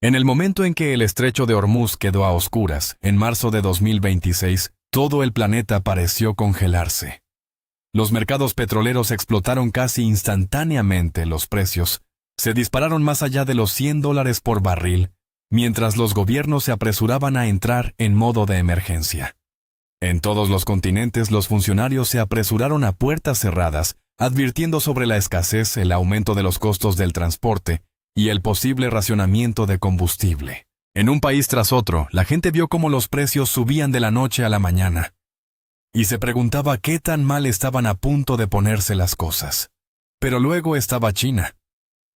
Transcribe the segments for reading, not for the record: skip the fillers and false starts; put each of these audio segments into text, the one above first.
En el momento en que el estrecho de Hormuz quedó a oscuras, en marzo de 2026, todo el planeta pareció congelarse. Los mercados petroleros explotaron casi instantáneamente, los precios se dispararon más allá de los $100 por barril, mientras los gobiernos se apresuraban a entrar en modo de emergencia. En todos los continentes los funcionarios se apresuraron a puertas cerradas, advirtiendo sobre la escasez, el aumento de los costos del transporte y el posible racionamiento de combustible. En un país tras otro, la gente vio cómo los precios subían de la noche a la mañana, y se preguntaba qué tan mal estaban a punto de ponerse las cosas. Pero luego estaba China.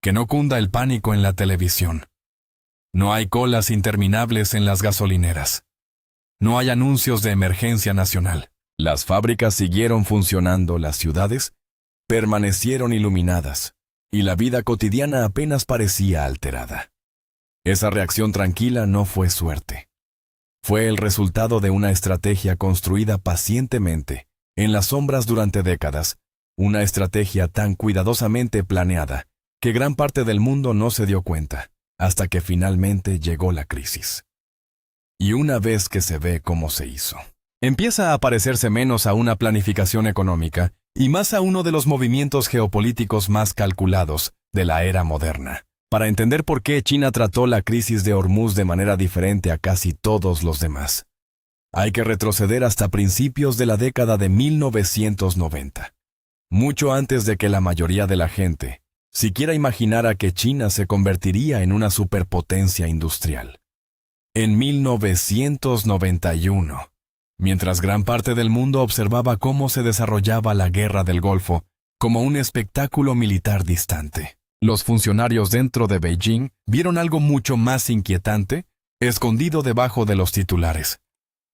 Que no cunda el pánico en la televisión. No hay colas interminables en las gasolineras. No hay anuncios de emergencia nacional. Las fábricas siguieron funcionando, las ciudades permanecieron iluminadas, y la vida cotidiana apenas parecía alterada. Esa reacción tranquila no fue suerte. Fue el resultado de una estrategia construida pacientemente, en las sombras durante décadas, una estrategia tan cuidadosamente planeada, que gran parte del mundo no se dio cuenta, hasta que finalmente llegó la crisis. Y una vez que se ve cómo se hizo, empieza a parecerse menos a una planificación económica y más a uno de los movimientos geopolíticos más calculados de la era moderna. Para entender por qué China trató la crisis de Hormuz de manera diferente a casi todos los demás, hay que retroceder hasta principios de la década de 1990, mucho antes de que la mayoría de la gente siquiera imaginara que China se convertiría en una superpotencia industrial. En 1991, mientras gran parte del mundo observaba cómo se desarrollaba la Guerra del Golfo como un espectáculo militar distante, los funcionarios dentro de Beijing vieron algo mucho más inquietante, escondido debajo de los titulares.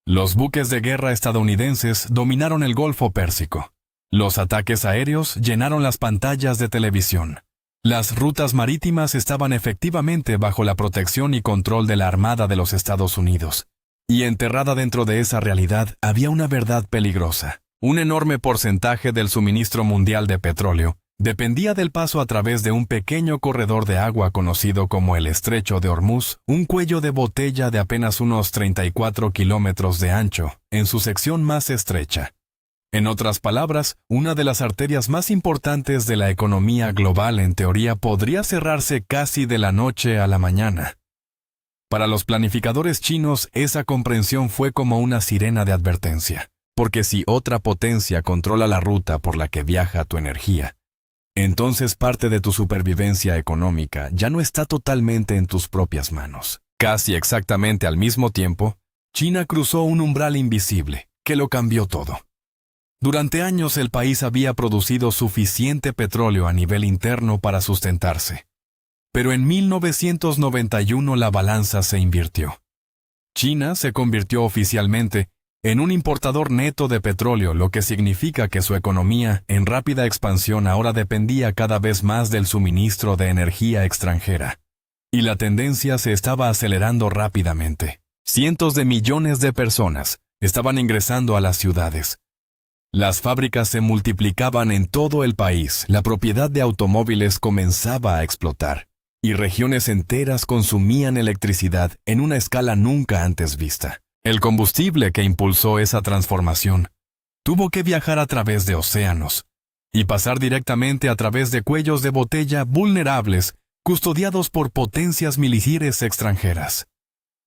Los buques de guerra estadounidenses dominaron el Golfo Pérsico. Los ataques aéreos llenaron las pantallas de televisión. Las rutas marítimas estaban efectivamente bajo la protección y control de la Armada de los Estados Unidos. Y enterrada dentro de esa realidad había una verdad peligrosa. Un enorme porcentaje del suministro mundial de petróleo dependía del paso a través de un pequeño corredor de agua conocido como el Estrecho de Hormuz, un cuello de botella de apenas unos 34 kilómetros de ancho, en su sección más estrecha. En otras palabras, una de las arterias más importantes de la economía global en teoría podría cerrarse casi de la noche a la mañana. Para los planificadores chinos, esa comprensión fue como una sirena de advertencia, porque si otra potencia controla la ruta por la que viaja tu energía, entonces parte de tu supervivencia económica ya no está totalmente en tus propias manos. Casi exactamente al mismo tiempo, China cruzó un umbral invisible, que lo cambió todo. Durante años el país había producido suficiente petróleo a nivel interno para sustentarse. Pero en 1991 la balanza se invirtió. China se convirtió oficialmente en un importador neto de petróleo, lo que significa que su economía, en rápida expansión, ahora dependía cada vez más del suministro de energía extranjera. Y la tendencia se estaba acelerando rápidamente. Cientos de millones de personas estaban ingresando a las ciudades. Las fábricas se multiplicaban en todo el país, la propiedad de automóviles comenzaba a explotar, y regiones enteras consumían electricidad en una escala nunca antes vista. El combustible que impulsó esa transformación tuvo que viajar a través de océanos y pasar directamente a través de cuellos de botella vulnerables, custodiados por potencias militares extranjeras.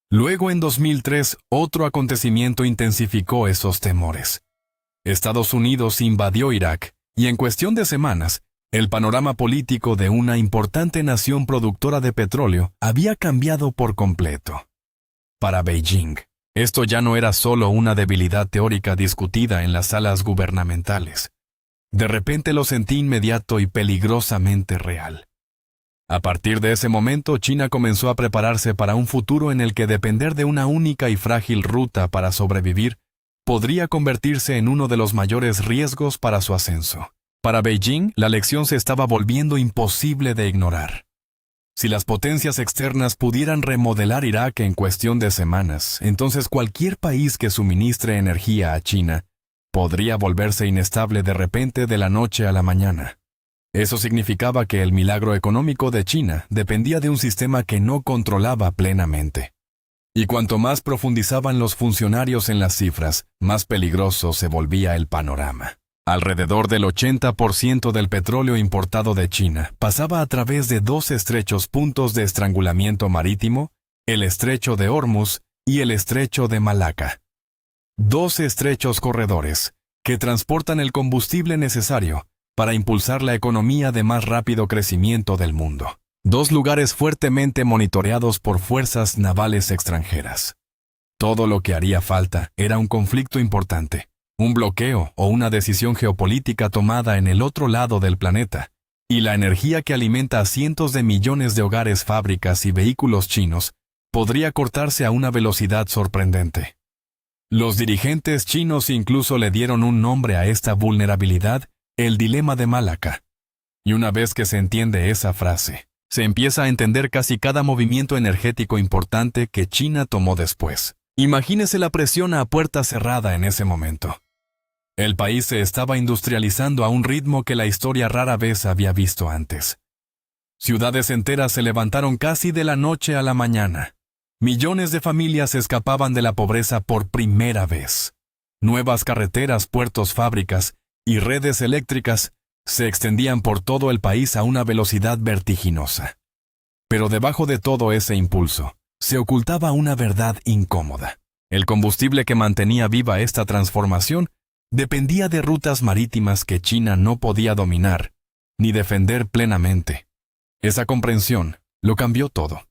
Luego, en 2003, otro acontecimiento intensificó esos temores. Estados Unidos invadió Irak, y en cuestión de semanas, el panorama político de una importante nación productora de petróleo había cambiado por completo. Para Beijing, esto ya no era solo una debilidad teórica discutida en las salas gubernamentales. De repente lo sentí inmediato y peligrosamente real. A partir de ese momento, China comenzó a prepararse para un futuro en el que depender de una única y frágil ruta para sobrevivir podría convertirse en uno de los mayores riesgos para su ascenso. Para Beijing, la lección se estaba volviendo imposible de ignorar. Si las potencias externas pudieran remodelar Irak en cuestión de semanas, entonces cualquier país que suministre energía a China podría volverse inestable de repente de la noche a la mañana. Eso significaba que el milagro económico de China dependía de un sistema que no controlaba plenamente. Y cuanto más profundizaban los funcionarios en las cifras, más peligroso se volvía el panorama. Alrededor del 80% del petróleo importado de China pasaba a través de dos estrechos puntos de estrangulamiento marítimo, el Estrecho de Hormuz y el Estrecho de Malaca. Dos estrechos corredores que transportan el combustible necesario para impulsar la economía de más rápido crecimiento del mundo. Dos lugares fuertemente monitoreados por fuerzas navales extranjeras. Todo lo que haría falta era un conflicto importante, un bloqueo o una decisión geopolítica tomada en el otro lado del planeta, y la energía que alimenta a cientos de millones de hogares, fábricas y vehículos chinos podría cortarse a una velocidad sorprendente. Los dirigentes chinos incluso le dieron un nombre a esta vulnerabilidad, el dilema de Malaca. Y una vez que se entiende esa frase, se empieza a entender casi cada movimiento energético importante que China tomó después. Imagínese la presión a puerta cerrada en ese momento. El país se estaba industrializando a un ritmo que la historia rara vez había visto antes. Ciudades enteras se levantaron casi de la noche a la mañana. Millones de familias escapaban de la pobreza por primera vez. Nuevas carreteras, puertos, fábricas y redes eléctricas se extendían por todo el país a una velocidad vertiginosa. Pero debajo de todo ese impulso, se ocultaba una verdad incómoda. El combustible que mantenía viva esta transformación dependía de rutas marítimas que China no podía dominar, ni defender plenamente. Esa comprensión lo cambió todo.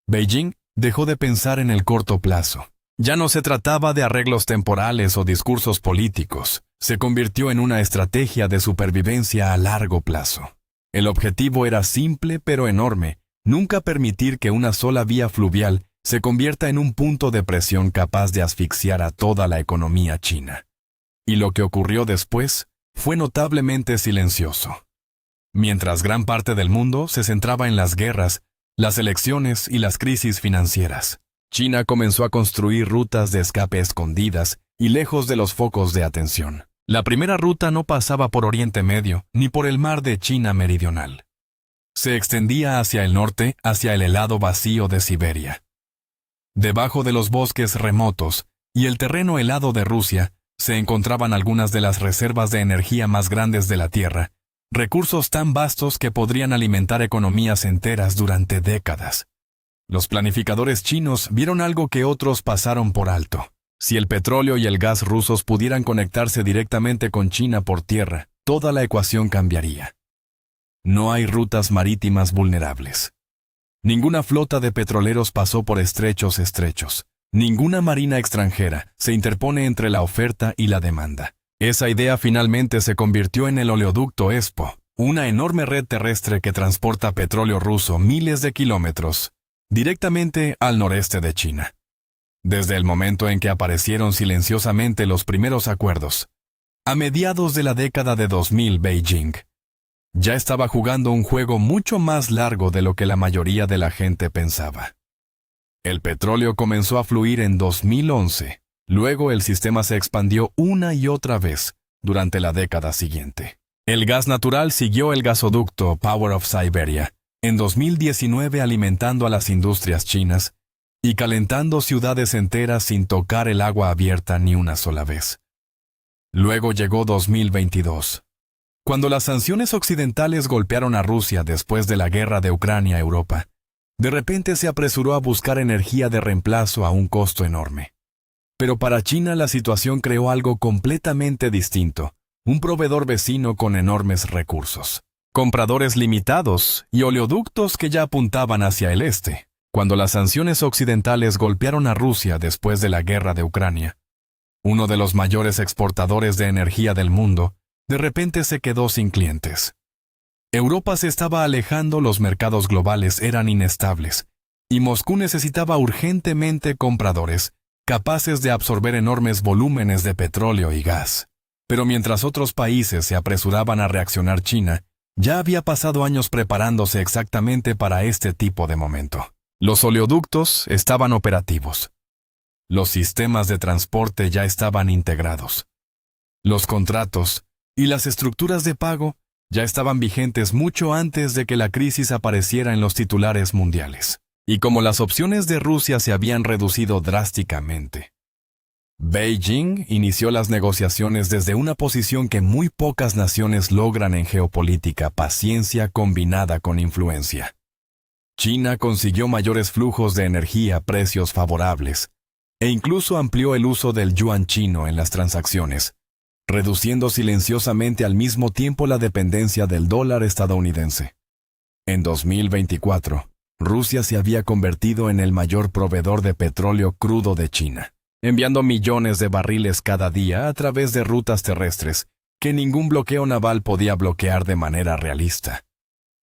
Beijing dejó de pensar en el corto plazo. Ya no se trataba de arreglos temporales o discursos políticos. Se convirtió en una estrategia de supervivencia a largo plazo. El objetivo era simple pero enorme: nunca permitir que una sola vía fluvial se convierta en un punto de presión capaz de asfixiar a toda la economía china. Y lo que ocurrió después fue notablemente silencioso. Mientras gran parte del mundo se centraba en las guerras, las elecciones y las crisis financieras, China comenzó a construir rutas de escape escondidas y lejos de los focos de atención. La primera ruta no pasaba por Oriente Medio ni por el mar de China Meridional. Se extendía hacia el norte, hacia el helado vacío de Siberia. Debajo de los bosques remotos y el terreno helado de Rusia se encontraban algunas de las reservas de energía más grandes de la Tierra, recursos tan vastos que podrían alimentar economías enteras durante décadas. Los planificadores chinos vieron algo que otros pasaron por alto. Si el petróleo y el gas rusos pudieran conectarse directamente con China por tierra, toda la ecuación cambiaría. No hay rutas marítimas vulnerables. Ninguna flota de petroleros pasó por estrechos. Ninguna marina extranjera se interpone entre la oferta y la demanda. Esa idea finalmente se convirtió en el oleoducto ESPO, una enorme red terrestre que transporta petróleo ruso miles de kilómetros directamente al noreste de China. Desde el momento en que aparecieron silenciosamente los primeros acuerdos, a mediados de la década de 2000, Beijing ya estaba jugando un juego mucho más largo de lo que la mayoría de la gente pensaba. El petróleo comenzó a fluir en 2011. Luego el sistema se expandió una y otra vez durante la década siguiente. El gas natural siguió el gasoducto Power of Siberia en 2019, alimentando a las industrias chinas y calentando ciudades enteras sin tocar el agua abierta ni una sola vez. Luego llegó 2022, cuando las sanciones occidentales golpearon a Rusia después de la guerra de Ucrania a Europa. De repente se apresuró a buscar energía de reemplazo a un costo enorme. Pero para China la situación creó algo completamente distinto: un proveedor vecino con enormes recursos, compradores limitados y oleoductos que ya apuntaban hacia el este. Cuando las sanciones occidentales golpearon a Rusia después de la guerra de Ucrania, uno de los mayores exportadores de energía del mundo, de repente se quedó sin clientes. Europa se estaba alejando, los mercados globales eran inestables, y Moscú necesitaba urgentemente compradores capaces de absorber enormes volúmenes de petróleo y gas. Pero mientras otros países se apresuraban a reaccionar, China ya había pasado años preparándose exactamente para este tipo de momento. Los oleoductos estaban operativos. Los sistemas de transporte ya estaban integrados. Los contratos y las estructuras de pago ya estaban vigentes mucho antes de que la crisis apareciera en los titulares mundiales. Y como las opciones de Rusia se habían reducido drásticamente, Beijing inició las negociaciones desde una posición que muy pocas naciones logran en geopolítica: paciencia combinada con influencia. China consiguió mayores flujos de energía a precios favorables, e incluso amplió el uso del yuan chino en las transacciones, reduciendo silenciosamente al mismo tiempo la dependencia del dólar estadounidense. En 2024, Rusia se había convertido en el mayor proveedor de petróleo crudo de China, enviando millones de barriles cada día a través de rutas terrestres que ningún bloqueo naval podía bloquear de manera realista.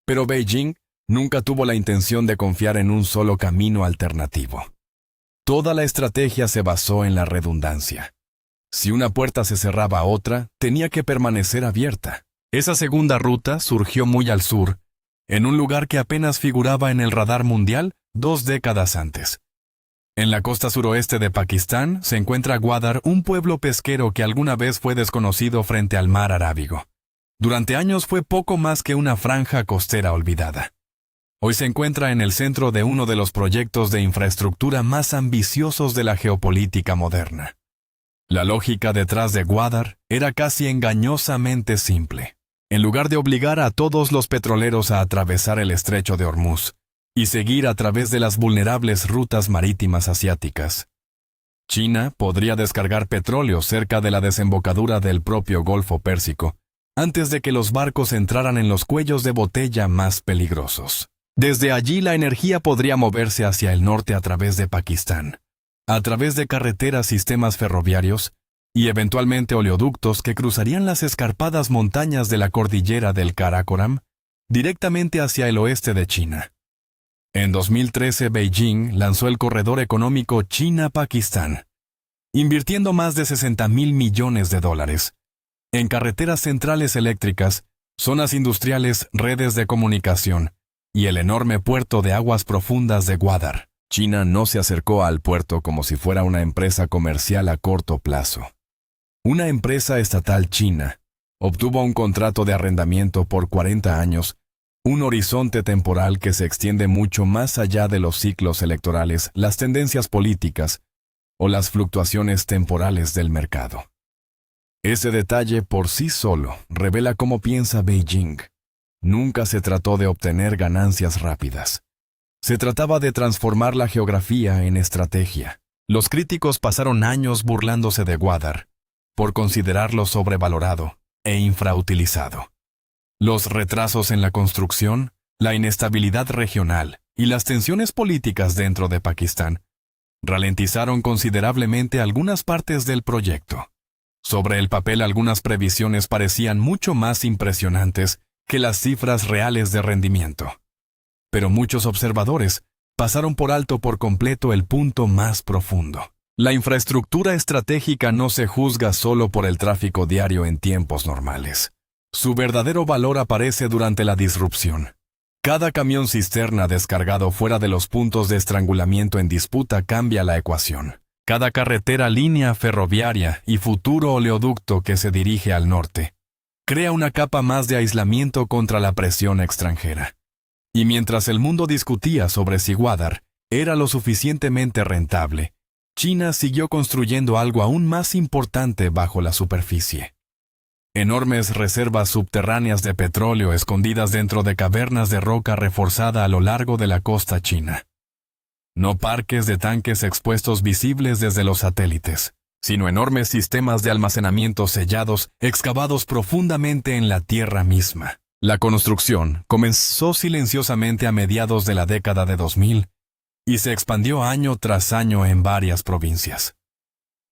Pero Beijing nunca tuvo la intención de confiar en un solo camino alternativo. Toda la estrategia se basó en la redundancia. Si una puerta se cerraba a otra, tenía que permanecer abierta. Esa segunda ruta surgió muy al sur, en un lugar que apenas figuraba en el radar mundial 2 décadas antes. En la costa suroeste de Pakistán se encuentra Gwadar, un pueblo pesquero que alguna vez fue desconocido frente al mar Arábigo. Durante años fue poco más que una franja costera olvidada. Hoy se encuentra en el centro de uno de los proyectos de infraestructura más ambiciosos de la geopolítica moderna. La lógica detrás de Gwadar era casi engañosamente simple. En lugar de obligar a todos los petroleros a atravesar el estrecho de Hormuz y seguir a través de las vulnerables rutas marítimas asiáticas, China podría descargar petróleo cerca de la desembocadura del propio Golfo Pérsico antes de que los barcos entraran en los cuellos de botella más peligrosos. Desde allí la energía podría moverse hacia el norte a través de Pakistán, a través de carreteras, sistemas ferroviarios y eventualmente oleoductos que cruzarían las escarpadas montañas de la cordillera del Karakoram directamente hacia el oeste de China. En 2013, Beijing lanzó el corredor económico China-Pakistán, invirtiendo más de $60,000 millones en carreteras centrales eléctricas, zonas industriales, redes de comunicación y el enorme puerto de aguas profundas de Gwadar. China no se acercó al puerto como si fuera una empresa comercial a corto plazo. Una empresa estatal china obtuvo un contrato de arrendamiento por 40 años, un horizonte temporal que se extiende mucho más allá de los ciclos electorales, las tendencias políticas o las fluctuaciones temporales del mercado. Ese detalle por sí solo revela cómo piensa Beijing. Nunca se trató de obtener ganancias rápidas. Se trataba de transformar la geografía en estrategia. Los críticos pasaron años burlándose de Gwadar por considerarlo sobrevalorado e infrautilizado. Los retrasos en la construcción, la inestabilidad regional y las tensiones políticas dentro de Pakistán ralentizaron considerablemente algunas partes del proyecto. Sobre el papel, algunas previsiones parecían mucho más impresionantes que las cifras reales de rendimiento. Pero muchos observadores pasaron por alto por completo el punto más profundo. La infraestructura estratégica no se juzga solo por el tráfico diario en tiempos normales. Su verdadero valor aparece durante la disrupción. Cada camión cisterna descargado fuera de los puntos de estrangulamiento en disputa cambia la ecuación. Cada carretera, línea ferroviaria y futuro oleoducto que se dirige al norte crea una capa más de aislamiento contra la presión extranjera. Y mientras el mundo discutía sobre si Gwadar era lo suficientemente rentable, China siguió construyendo algo aún más importante bajo la superficie. Enormes reservas subterráneas de petróleo escondidas dentro de cavernas de roca reforzada a lo largo de la costa china. No parques de tanques expuestos visibles desde los satélites, sino enormes sistemas de almacenamiento sellados, excavados profundamente en la tierra misma. La construcción comenzó silenciosamente a mediados de la década de 2000 y se expandió año tras año en varias provincias.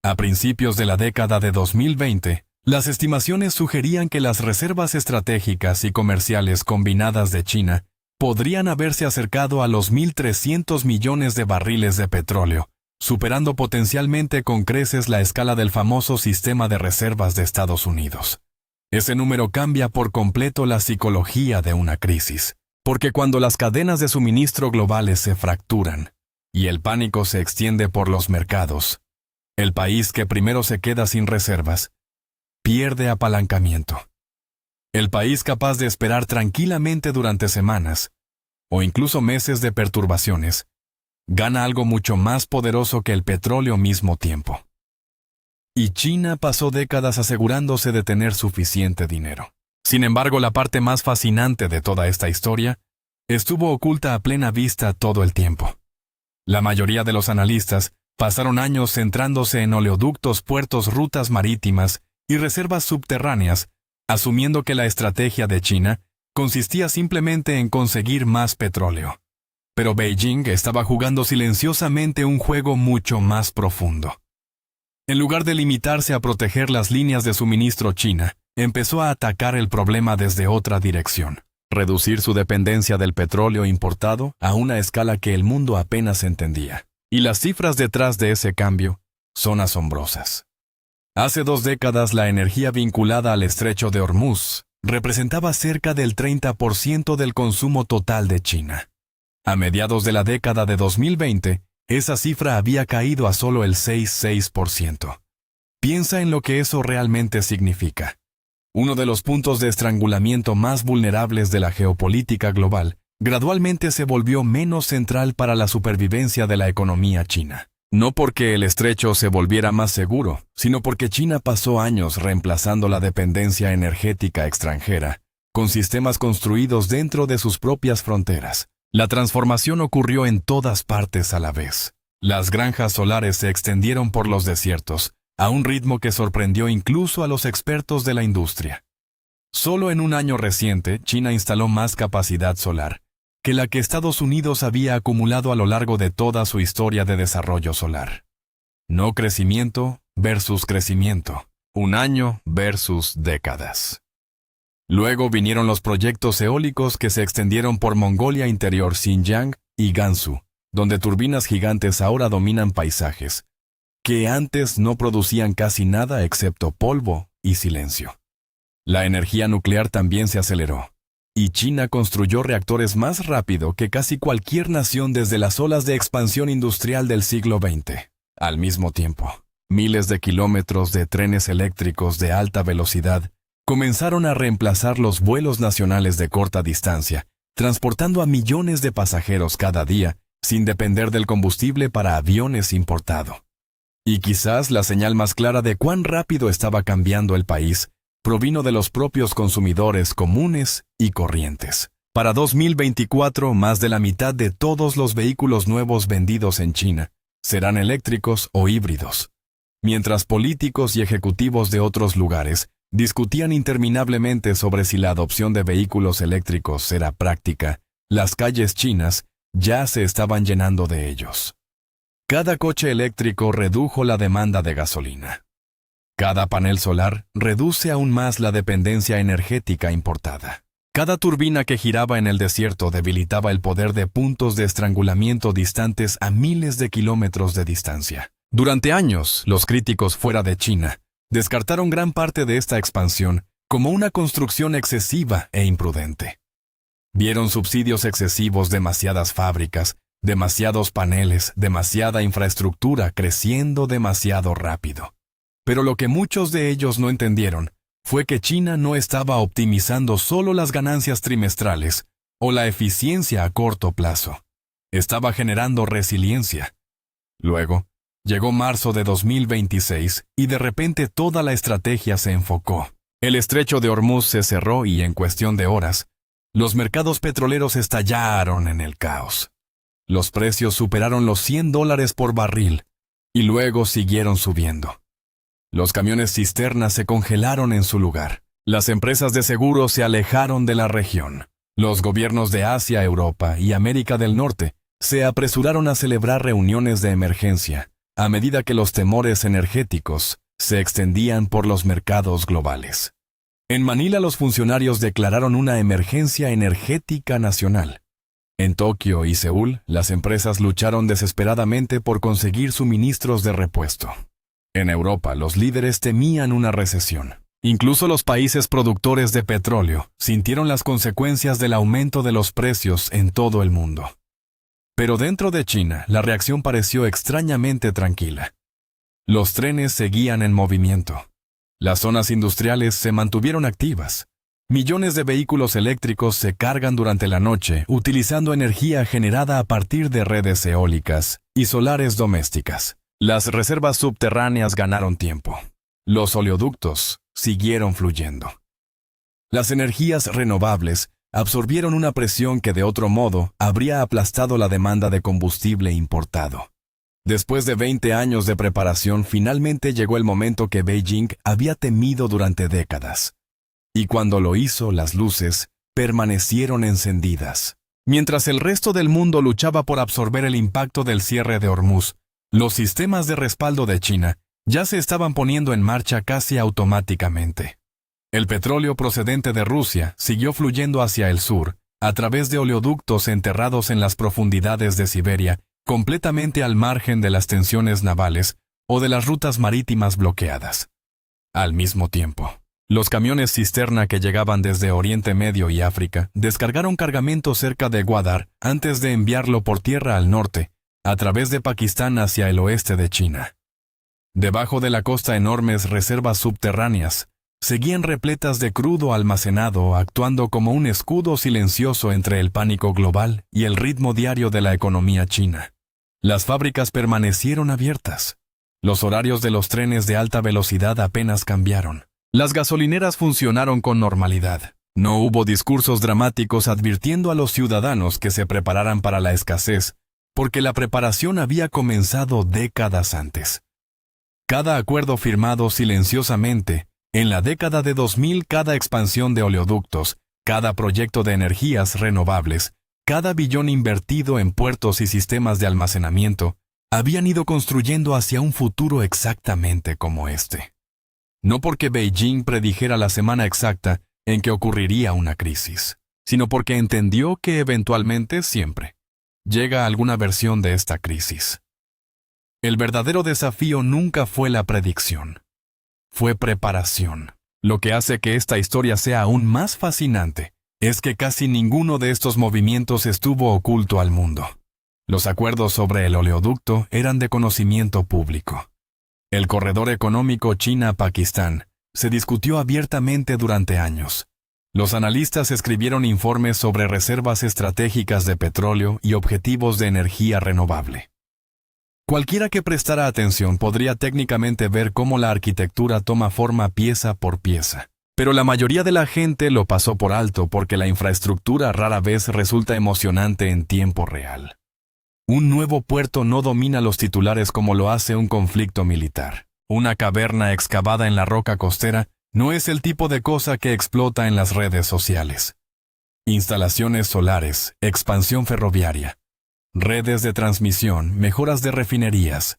A principios de la década de 2020, las estimaciones sugerían que las reservas estratégicas y comerciales combinadas de China podrían haberse acercado a los 1.300 millones de barriles de petróleo, superando potencialmente con creces la escala del famoso sistema de reservas de Estados Unidos. Ese número cambia por completo la psicología de una crisis, porque cuando las cadenas de suministro globales se fracturan y el pánico se extiende por los mercados, el país que primero se queda sin reservas pierde apalancamiento. El país capaz de esperar tranquilamente durante semanas, o incluso meses de perturbaciones, gana algo mucho más poderoso que el petróleo mismo tiempo. Y China pasó décadas asegurándose de tener suficiente dinero. Sin embargo, la parte más fascinante de toda esta historia estuvo oculta a plena vista todo el tiempo. La mayoría de los analistas pasaron años centrándose en oleoductos, puertos, rutas marítimas y reservas subterráneas, asumiendo que la estrategia de China consistía simplemente en conseguir más petróleo. Pero Beijing estaba jugando silenciosamente un juego mucho más profundo. En lugar de limitarse a proteger las líneas de suministro China, empezó a atacar el problema desde otra dirección. Reducir su dependencia del petróleo importado a una escala que el mundo apenas entendía. Y las cifras detrás de ese cambio son asombrosas. Hace 2 décadas la energía vinculada al estrecho de Hormuz representaba cerca del 30% del consumo total de China. A mediados de la década de 2020, esa cifra había caído a solo el 6%. Piensa en lo que eso realmente significa. Uno de los puntos de estrangulamiento más vulnerables de la geopolítica global, gradualmente se volvió menos central para la supervivencia de la economía china. No porque el estrecho se volviera más seguro, sino porque China pasó años reemplazando la dependencia energética extranjera con sistemas construidos dentro de sus propias fronteras. La transformación ocurrió en todas partes a la vez. Las granjas solares se extendieron por los desiertos, a un ritmo que sorprendió incluso a los expertos de la industria. Solo en un año reciente, China instaló más capacidad solar que la que Estados Unidos había acumulado a lo largo de toda su historia de desarrollo solar. No crecimiento versus crecimiento, un año versus décadas. Luego vinieron los proyectos eólicos que se extendieron por Mongolia Interior, Xinjiang y Gansu, donde turbinas gigantes ahora dominan paisajes que antes no producían casi nada excepto polvo y silencio. La energía nuclear también se aceleró, y China construyó reactores más rápido que casi cualquier nación desde las olas de expansión industrial del siglo XX. Al mismo tiempo, miles de kilómetros de trenes eléctricos de alta velocidad comenzaron a reemplazar los vuelos nacionales de corta distancia, transportando a millones de pasajeros cada día, sin depender del combustible para aviones importado. Y quizás la señal más clara de cuán rápido estaba cambiando el país provino de los propios consumidores comunes y corrientes. Para 2024, más de la mitad de todos los vehículos nuevos vendidos en China serán eléctricos o híbridos. Mientras políticos y ejecutivos de otros lugares discutían interminablemente sobre si la adopción de vehículos eléctricos era práctica, las calles chinas ya se estaban llenando de ellos. Cada coche eléctrico redujo la demanda de gasolina. Cada panel solar reduce aún más la dependencia energética importada. Cada turbina que giraba en el desierto debilitaba el poder de puntos de estrangulamiento distantes a miles de kilómetros de distancia. Durante años, los críticos fuera de China descartaron gran parte de esta expansión como una construcción excesiva e imprudente. Vieron subsidios excesivos, demasiadas fábricas, demasiados paneles, demasiada infraestructura creciendo demasiado rápido. Pero lo que muchos de ellos no entendieron fue que China no estaba optimizando solo las ganancias trimestrales o la eficiencia a corto plazo. Estaba generando resiliencia. Luego, llegó marzo de 2026 y de repente toda la estrategia se enfocó. El estrecho de Hormuz se cerró y en cuestión de horas, los mercados petroleros estallaron en el caos. Los precios superaron los $100 por barril y luego siguieron subiendo. Los camiones cisternas se congelaron en su lugar. Las empresas de seguro se alejaron de la región. Los gobiernos de Asia, Europa y América del Norte se apresuraron a celebrar reuniones de emergencia, a medida que los temores energéticos se extendían por los mercados globales. En Manila los funcionarios declararon una emergencia energética nacional. En Tokio y Seúl, las empresas lucharon desesperadamente por conseguir suministros de repuesto. En Europa, los líderes temían una recesión. Incluso los países productores de petróleo sintieron las consecuencias del aumento de los precios en todo el mundo. Pero dentro de China, la reacción pareció extrañamente tranquila. Los trenes seguían en movimiento. Las zonas industriales se mantuvieron activas. Millones de vehículos eléctricos se cargan durante la noche utilizando energía generada a partir de redes eólicas y solares domésticas. Las reservas subterráneas ganaron tiempo. Los oleoductos siguieron fluyendo. Las energías renovables absorbieron una presión que de otro modo habría aplastado la demanda de combustible importado. Después de 20 años de preparación, finalmente llegó el momento que Beijing había temido durante décadas. Y cuando lo hizo, las luces permanecieron encendidas. Mientras el resto del mundo luchaba por absorber el impacto del cierre de Hormuz, los sistemas de respaldo de China ya se estaban poniendo en marcha casi automáticamente. El petróleo procedente de Rusia siguió fluyendo hacia el sur, a través de oleoductos enterrados en las profundidades de Siberia, completamente al margen de las tensiones navales o de las rutas marítimas bloqueadas. Al mismo tiempo, los camiones cisterna que llegaban desde Oriente Medio y África descargaron cargamento cerca de Gwadar antes de enviarlo por tierra al norte, a través de Pakistán hacia el oeste de China. Debajo de la costa enormes reservas subterráneas seguían repletas de crudo almacenado, actuando como un escudo silencioso entre el pánico global y el ritmo diario de la economía china. Las fábricas permanecieron abiertas. Los horarios de los trenes de alta velocidad apenas cambiaron. Las gasolineras funcionaron con normalidad. No hubo discursos dramáticos advirtiendo a los ciudadanos que se prepararan para la escasez, porque la preparación había comenzado décadas antes. Cada acuerdo firmado silenciosamente, en la década de 2000, cada expansión de oleoductos, cada proyecto de energías renovables, cada billón invertido en puertos y sistemas de almacenamiento, habían ido construyendo hacia un futuro exactamente como este. No porque Beijing predijera la semana exacta en que ocurriría una crisis, sino porque entendió que eventualmente siempre llega alguna versión de esta crisis. El verdadero desafío nunca fue la predicción, fue preparación. Lo que hace que esta historia sea aún más fascinante es que casi ninguno de estos movimientos estuvo oculto al mundo. Los acuerdos sobre el oleoducto eran de conocimiento público. El corredor económico China-Pakistán se discutió abiertamente durante años. Los analistas escribieron informes sobre reservas estratégicas de petróleo y objetivos de energía renovable. Cualquiera que prestara atención podría técnicamente ver cómo la arquitectura toma forma pieza por pieza. Pero la mayoría de la gente lo pasó por alto porque la infraestructura rara vez resulta emocionante en tiempo real. Un nuevo puerto no domina los titulares como lo hace un conflicto militar. Una caverna excavada en la roca costera no es el tipo de cosa que explota en las redes sociales. Instalaciones solares, expansión ferroviaria, redes de transmisión, mejoras de refinerías,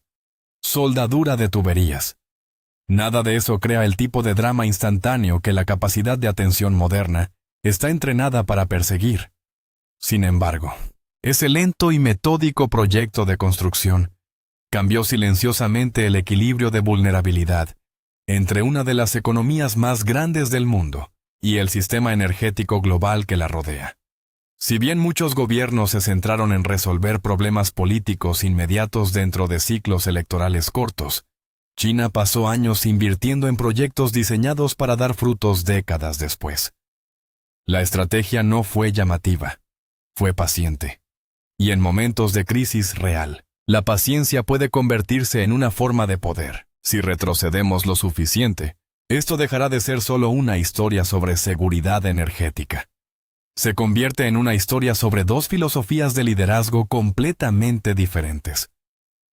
soldadura de tuberías. Nada de eso crea el tipo de drama instantáneo que la capacidad de atención moderna está entrenada para perseguir. Sin embargo, ese lento y metódico proyecto de construcción cambió silenciosamente el equilibrio de vulnerabilidad entre una de las economías más grandes del mundo y el sistema energético global que la rodea. Si bien muchos gobiernos se centraron en resolver problemas políticos inmediatos dentro de ciclos electorales cortos, China pasó años invirtiendo en proyectos diseñados para dar frutos décadas después. La estrategia no fue llamativa, fue paciente. Y en momentos de crisis real, la paciencia puede convertirse en una forma de poder. Si retrocedemos lo suficiente, esto dejará de ser solo una historia sobre seguridad energética. Se convierte en una historia sobre dos filosofías de liderazgo completamente diferentes.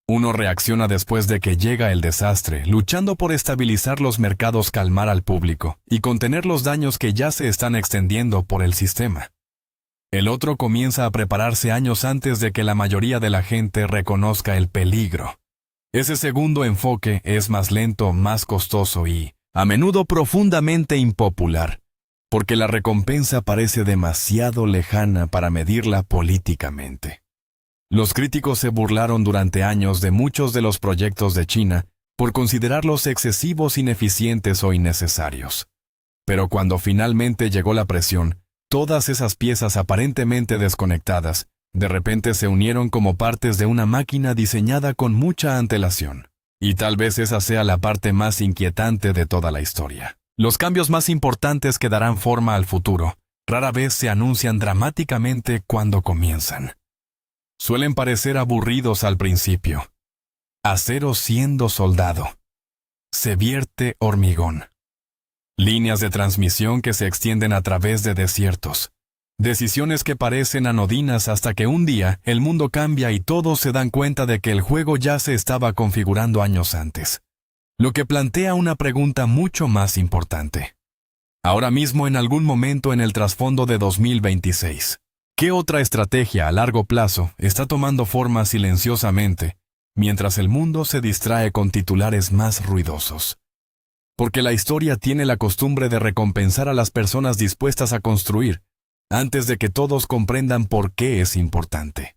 Uno reacciona después de que llega el desastre, luchando por estabilizar los mercados, calmar al público y contener los daños que ya se están extendiendo por el sistema. El otro comienza a prepararse años antes de que la mayoría de la gente reconozca el peligro. Ese segundo enfoque es más lento, más costoso y, a menudo, profundamente impopular, porque la recompensa parece demasiado lejana para medirla políticamente. Los críticos se burlaron durante años de muchos de los proyectos de China por considerarlos excesivos, ineficientes o innecesarios. Pero cuando finalmente llegó la presión, todas esas piezas aparentemente desconectadas de repente se unieron como partes de una máquina diseñada con mucha antelación. Y tal vez esa sea la parte más inquietante de toda la historia. Los cambios más importantes que darán forma al futuro rara vez se anuncian dramáticamente cuando comienzan. Suelen parecer aburridos al principio. Acero siendo soldado. Se vierte hormigón. Líneas de transmisión que se extienden a través de desiertos. Decisiones que parecen anodinas hasta que un día el mundo cambia y todos se dan cuenta de que el juego ya se estaba configurando años antes. Lo que plantea una pregunta mucho más importante. Ahora mismo, en algún momento en el trasfondo de 2026, ¿qué otra estrategia a largo plazo está tomando forma silenciosamente mientras el mundo se distrae con titulares más ruidosos? Porque la historia tiene la costumbre de recompensar a las personas dispuestas a construir, antes de que todos comprendan por qué es importante.